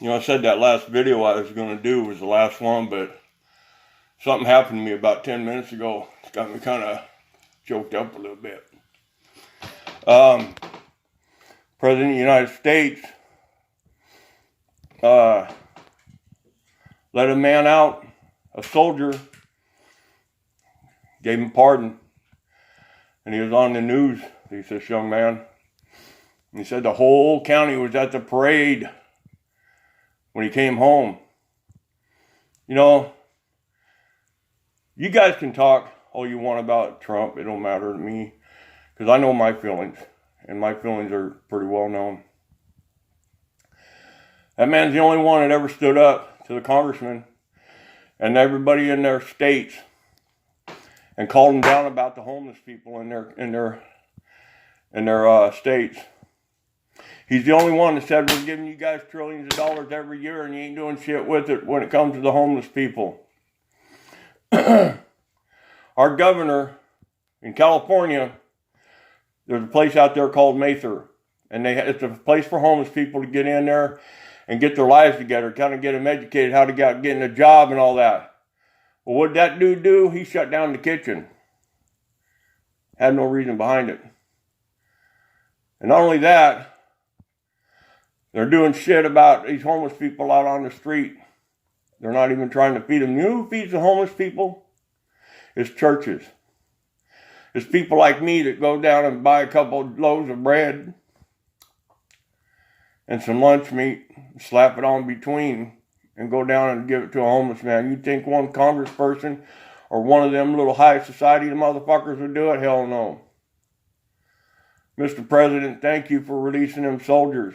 I said that last video I was going to do was the last one, but something happened to me about 10 minutes ago. It's got me kind of choked up a little bit. President of the United States let a man out, a soldier, gave him pardon, and he was on the news. He said, young man, and he said the whole county was at the parade when he came home. You guys can talk all you want about Trump. It don't matter to me, because I know my feelings, and my feelings are pretty well known. That man's the only one that ever stood up to the congressman and everybody in their states and called them down about the homeless people in their states. He's the only one that said, we're giving you guys trillions of dollars every year and you ain't doing shit with it when it comes to the homeless people. Our governor in California, there's a place out there called Mather, and it's a place for homeless people to get in there and get their lives together, kind of get them educated, how to get a job and all that. Well, what did that dude do? He shut down the kitchen. Had no reason behind it. And not only that, they're doing shit about these homeless people out on the street. They're not even trying to feed them. You know who feeds the homeless people? It's churches. It's people like me that go down and buy a couple of loaves of bread and some lunch meat, slap it on between, and go down and give it to a homeless man. You think one congressperson or one of them little high society motherfuckers would do it? Hell no. Mr. President, thank you for releasing them soldiers.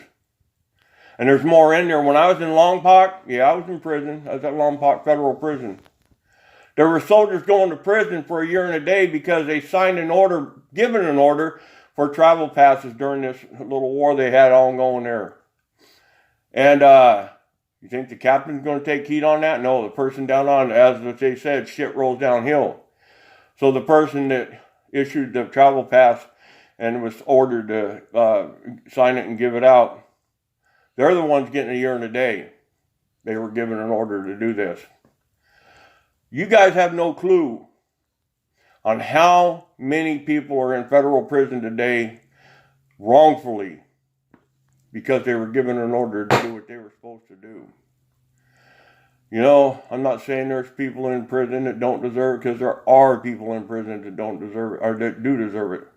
And there's more in there. When I was in Lompoc, I was in prison. I was at Lompoc Federal Prison. There were soldiers going to prison for a year and a day because they signed an order, given an order for travel passes during this little war they had ongoing there. And you think the captain's going to take heat on that? No, the person down on, as they said, shit rolls downhill. So the person that issued the travel pass and was ordered to sign it and give it out, they're the ones getting a year and a day. They were given an order to do this. You guys have no clue on how many people are in federal prison today wrongfully because they were given an order to do what they were supposed to do. I'm not saying there's people in prison that don't deserve it, because there are people in prison that don't deserve it, or that do deserve it.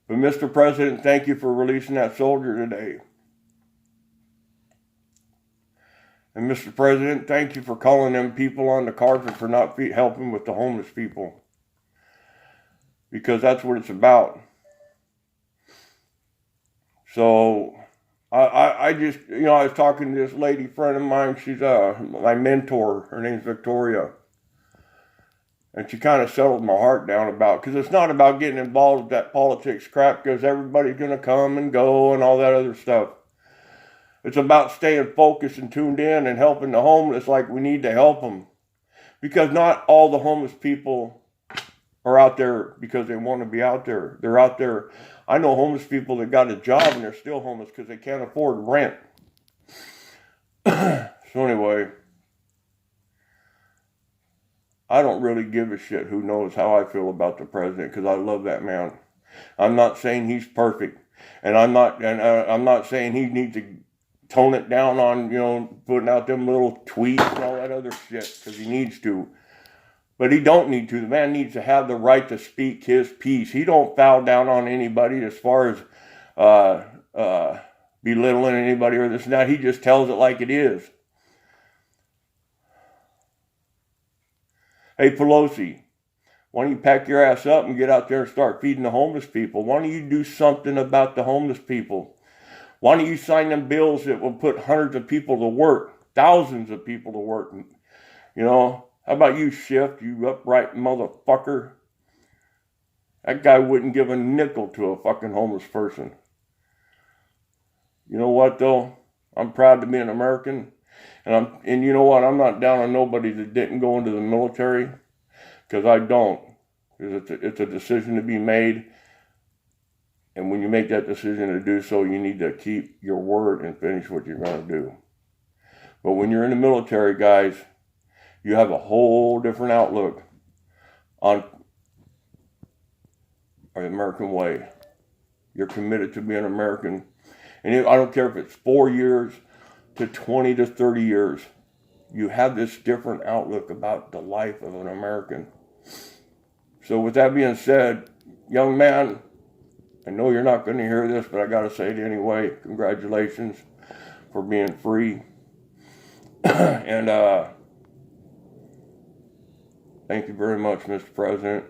But Mr. President, thank you for releasing that soldier today. And Mr. President, thank you for calling them people on the carpet for not helping with the homeless people. Because that's what it's about. So, I just, I was talking to this lady friend of mine. She's my mentor. Her name's Victoria. And she kind of settled my heart down because it's not about getting involved with that politics crap, because everybody's going to come and go and all that other stuff. It's about staying focused and tuned in and helping the homeless like we need to help them. Because not all the homeless people are out there because they want to be out there. They're out there. I know homeless people that got a job and they're still homeless because they can't afford rent. So anyway, I don't really give a shit who knows how I feel about the president, because I love that man. I'm not saying he's perfect. And I'm not saying he needs to tone it down on, putting out them little tweets and all that other shit, because he needs to. But he don't need to. The man needs to have the right to speak his piece. He don't foul down on anybody as far as belittling anybody or this and that. He just tells it like it is. Hey, Pelosi, why don't you pack your ass up and get out there and start feeding the homeless people? Why don't you do something about the homeless people? Why don't you sign them bills that will put hundreds of people to work, thousands of people to work? How about you, Schiff, you upright motherfucker? That guy wouldn't give a nickel to a fucking homeless person. You know what, though? I'm proud to be an American. And you know what? I'm not down on nobody that didn't go into the military, because I don't. It's a decision to be made. And when you make that decision to do so, you need to keep your word and finish what you're going to do. But when you're in the military, guys, you have a whole different outlook on the American way. You're committed to being American. And I don't care if it's 4 years to 20 to 30 years. You have this different outlook about the life of an American. So with that being said, young man, I know you're not going to hear this, but I got to say it anyway. Congratulations for being free. And thank you very much, Mr. President.